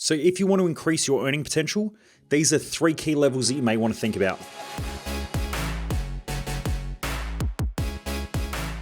So if you want to increase your earning potential, these are 3 key levels that you may want to think about.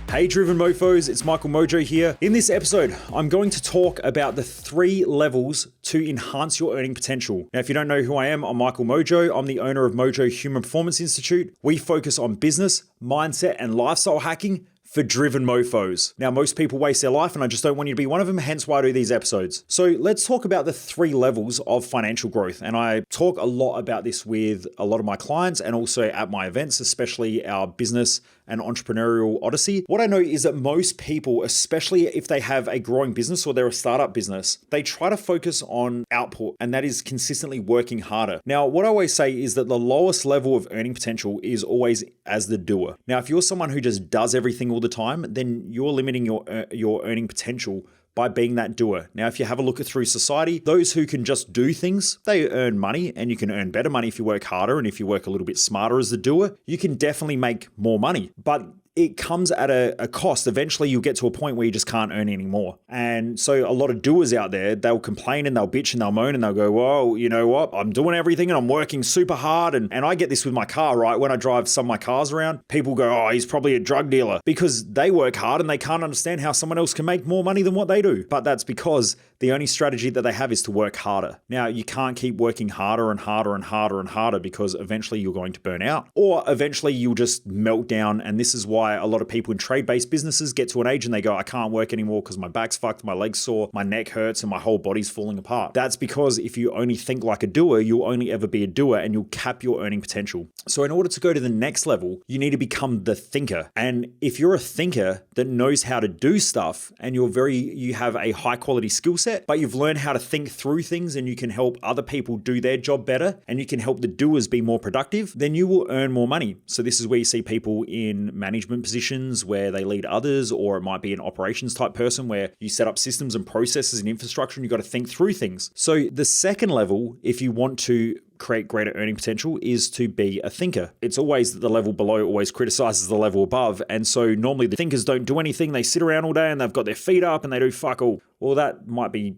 Hey Driven Mofos, it's Michael Mojo here. In this episode, I'm going to talk about the 3 levels to enhance your earning potential. Now, if you don't know who I am, I'm Michael Mojo. I'm the owner of Mojo Human Performance Institute. We focus on business, mindset, and lifestyle hacking for driven mofos. Now, most people waste their life, and I just don't want you to be one of them, hence why I do these episodes. So let's talk about the 3 levels of financial growth. And I talk a lot about this with a lot of my clients and also at my events, especially our business and entrepreneurial odyssey. What I know is that most people, especially if they have a growing business or they're a startup business, they try to focus on output, and that is consistently working harder. Now, what I always say is that the lowest level of earning potential is always as the doer. Now, if you're someone who just does everything all the time, then you're limiting your earning potential by being that doer. Now, if you have a look at through society, those who can just do things, they earn money, and you can earn better money if you work harder, and if you work a little bit smarter as the doer, you can definitely make more money. But it comes at a cost. Eventually, you'll get to a point where you just can't earn anymore. And so a lot of doers out there, they'll complain and they'll bitch and they'll moan and they'll go, well, you know what? I'm doing everything and I'm working super hard. And I get this with my car, right? When I drive some of my cars around, people go, oh, he's probably a drug dealer, because they work hard and they can't understand how someone else can make more money than what they do. But that's because the only strategy that they have is to work harder. Now, you can't keep working harder and harder and harder and harder, because eventually you're going to burn out, or eventually you'll just melt down. And this is why a lot of people in trade-based businesses get to an age and they go, I can't work anymore because my back's fucked, my leg's sore, my neck hurts, and my whole body's falling apart. That's because if you only think like a doer, you'll only ever be a doer, and you'll cap your earning potential. So in order to go to the next level, you need to become the thinker. And if you're a thinker that knows how to do stuff, and you have a high quality skill set, but you've learned how to think through things, and you can help other people do their job better, and you can help the doers be more productive, then you will earn more money. So this is where you see people in management positions where they lead others, or it might be an operations type person where you set up systems and processes and infrastructure, and you've got to think through things. So the second level, if you want to create greater earning potential, is to be a thinker. It's always that the level below always criticizes the level above. And so normally the thinkers don't do anything. They sit around all day and they've got their feet up and they do fuck all. Well, that might be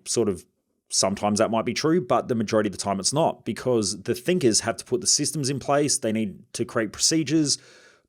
sometimes that might be true, but the majority of the time it's not, because the thinkers have to put the systems in place. They need to create procedures,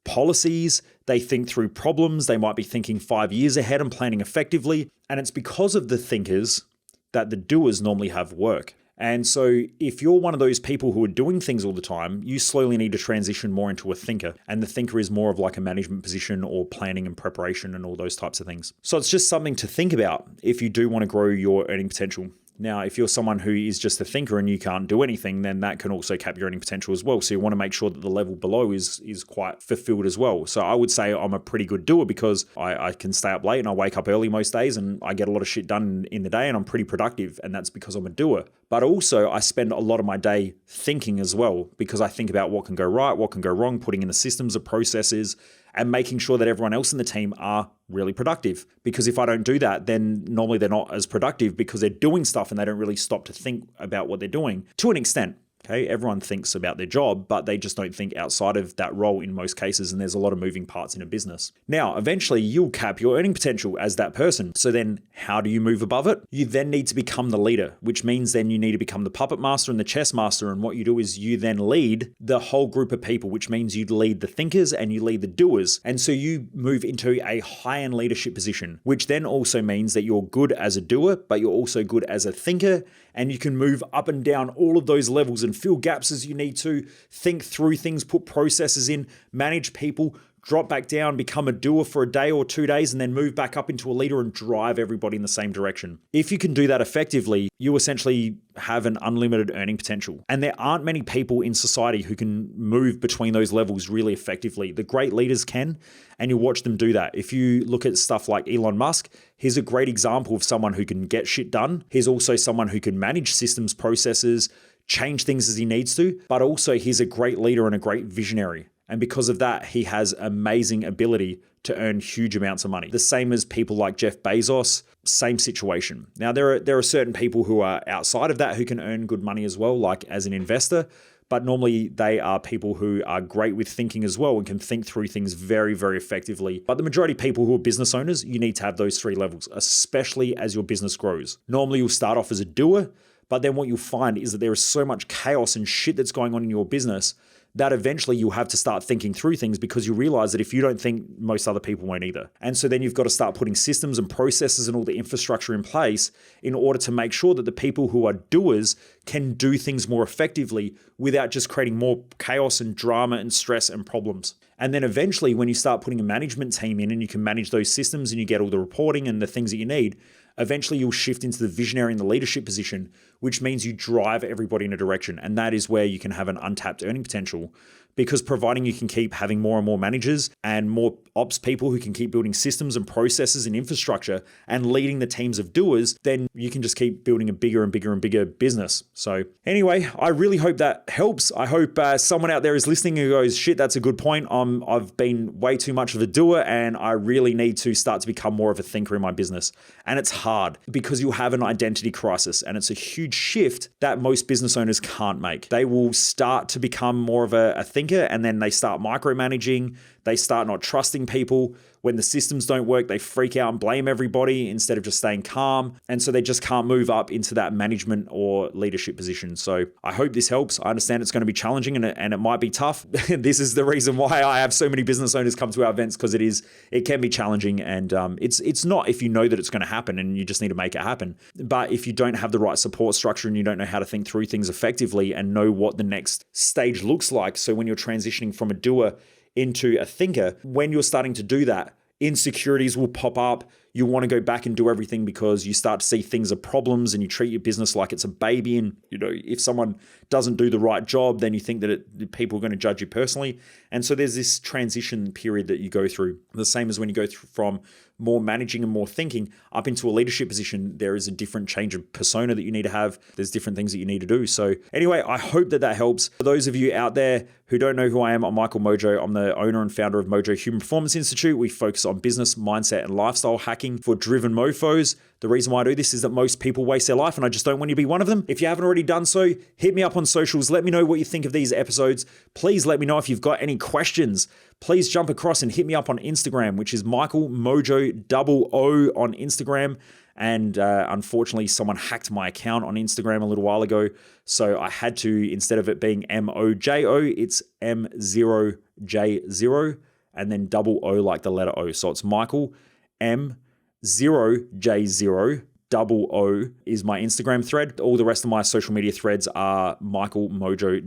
policies. They think through problems. They might be thinking 5 years ahead and planning effectively. And it's because of the thinkers that the doers normally have work. And so if you're one of those people who are doing things all the time, you slowly need to transition more into a thinker. And the thinker is more of like a management position or planning and preparation and all those types of things. So it's just something to think about if you do want to grow your earning potential. Now, if you're someone who is just a thinker and you can't do anything, then that can also cap your earning potential as well. So you want to make sure that the level below is quite fulfilled as well. So I would say I'm a pretty good doer, because I can stay up late and I wake up early most days, and I get a lot of shit done in the day, and I'm pretty productive. And that's because I'm a doer. But also I spend a lot of my day thinking as well, because I think about what can go right, what can go wrong, putting in the systems, the processes, and making sure that everyone else in the team are really productive. Because if I don't do that, then normally they're not as productive, because they're doing stuff and they don't really stop to think about what they're doing to an extent. Okay, everyone thinks about their job, but they just don't think outside of that role in most cases, and there's a lot of moving parts in a business. Now, eventually you'll cap your earning potential as that person. So then how do you move above it? You then need to become the leader, which means then you need to become the puppet master and the chess master. And what you do is you then lead the whole group of people, which means you lead the thinkers and you lead the doers. And so you move into a high-end leadership position, which then also means that you're good as a doer, but you're also good as a thinker. And you can move up and down all of those levels and fill gaps as you need to, think through things, put processes in, manage people, drop back down, become a doer for a day or 2 days, and then move back up into a leader and drive everybody in the same direction. If you can do that effectively, you essentially have an unlimited earning potential. And there aren't many people in society who can move between those levels really effectively. The great leaders can, and you watch them do that. If you look at stuff like Elon Musk, he's a great example of someone who can get shit done. He's also someone who can manage systems, processes, change things as he needs to, but also he's a great leader and a great visionary. And because of that, he has amazing ability to earn huge amounts of money. The same as people like Jeff Bezos, same situation. Now, there are certain people who are outside of that who can earn good money as well, like as an investor, but normally they are people who are great with thinking as well and can think through things very, very effectively. But the majority of people who are business owners, you need to have those 3 levels, especially as your business grows. Normally you'll start off as a doer, But then what you'll find is that there is so much chaos and shit that's going on in your business that eventually you'll have to start thinking through things, because you realize that if you don't think, most other people won't either. And so then you've got to start putting systems and processes and all the infrastructure in place in order to make sure that the people who are doers can do things more effectively without just creating more chaos and drama and stress and problems. And then eventually, when you start putting a management team in and you can manage those systems and you get all the reporting and the things that you need, eventually you'll shift into the visionary and the leadership position, which means you drive everybody in a direction. And that is where you can have an untapped earning potential, because providing you can keep having more and more managers and more ops people who can keep building systems and processes and infrastructure and leading the teams of doers, then you can just keep building a bigger and bigger and bigger business. So anyway, I really hope that helps. I hope someone out there is listening who goes, shit, that's a good point. I've been way too much of a doer and I really need to start to become more of a thinker in my business. And it's hard because you'll have an identity crisis, and it's a huge shift that most business owners can't make. They will start to become more of a thinker, and then they start micromanaging. They start not trusting people. When the systems don't work, they freak out and blame everybody instead of just staying calm. And so they just can't move up into that management or leadership position. So I hope this helps. I understand it's going to be challenging and it might be tough. This is the reason why I have so many business owners come to our events, because it can be challenging, and it's not if you know that it's going to happen and you just need to make it happen. But if you don't have the right support structure and you don't know how to think through things effectively and know what the next stage looks like, so when you're transitioning from a doer into a thinker, when you're starting to do that, insecurities will pop up. You want to go back and do everything because you start to see things are problems and you treat your business like it's a baby. And, if someone doesn't do the right job, then you think that people are going to judge you personally. And so there's this transition period that you go through. The same as when you go through from more managing and more thinking up into a leadership position, there is a different change of persona that you need to have. There's different things that you need to do. So anyway, I hope that helps. For those of you out there who don't know who I am, I'm Michael Mojo. I'm the owner and founder of Mojo Human Performance Institute. We focus on business, mindset, and lifestyle hacking for driven mofos. The reason why I do this is that most people waste their life, and I just don't want you to be one of them. If you haven't already done so, hit me up on socials. Let me know what you think of these episodes. Please let me know if you've got any questions. Please jump across and hit me up on Instagram, which is Michael Mojo OO on Instagram. And unfortunately, someone hacked my account on Instagram a little while ago. So I had to, instead of it being MOJO, it's M0J0 and then double O like the letter O. So it's Michael M0J0 double O is my Instagram thread. All the rest of my social media threads are Michael Mojo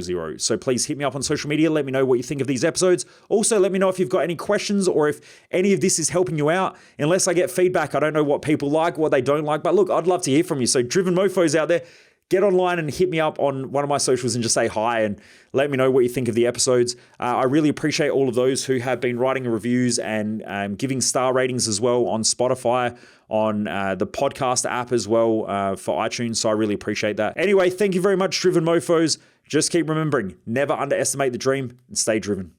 00. So please hit me up on social media. Let me know what you think of these episodes. Also, let me know if you've got any questions or if any of this is helping you out. Unless I get feedback, I don't know what people like, what they don't like. But look, I'd love to hear from you. So driven mofos out there, get online and hit me up on one of my socials and just say hi and let me know what you think of the episodes. I really appreciate all of those who have been writing reviews and giving star ratings as well on Spotify, on the podcast app as well for iTunes. So I really appreciate that. Anyway, thank you very much, Driven Mofos. Just keep remembering, never underestimate the dream and stay driven.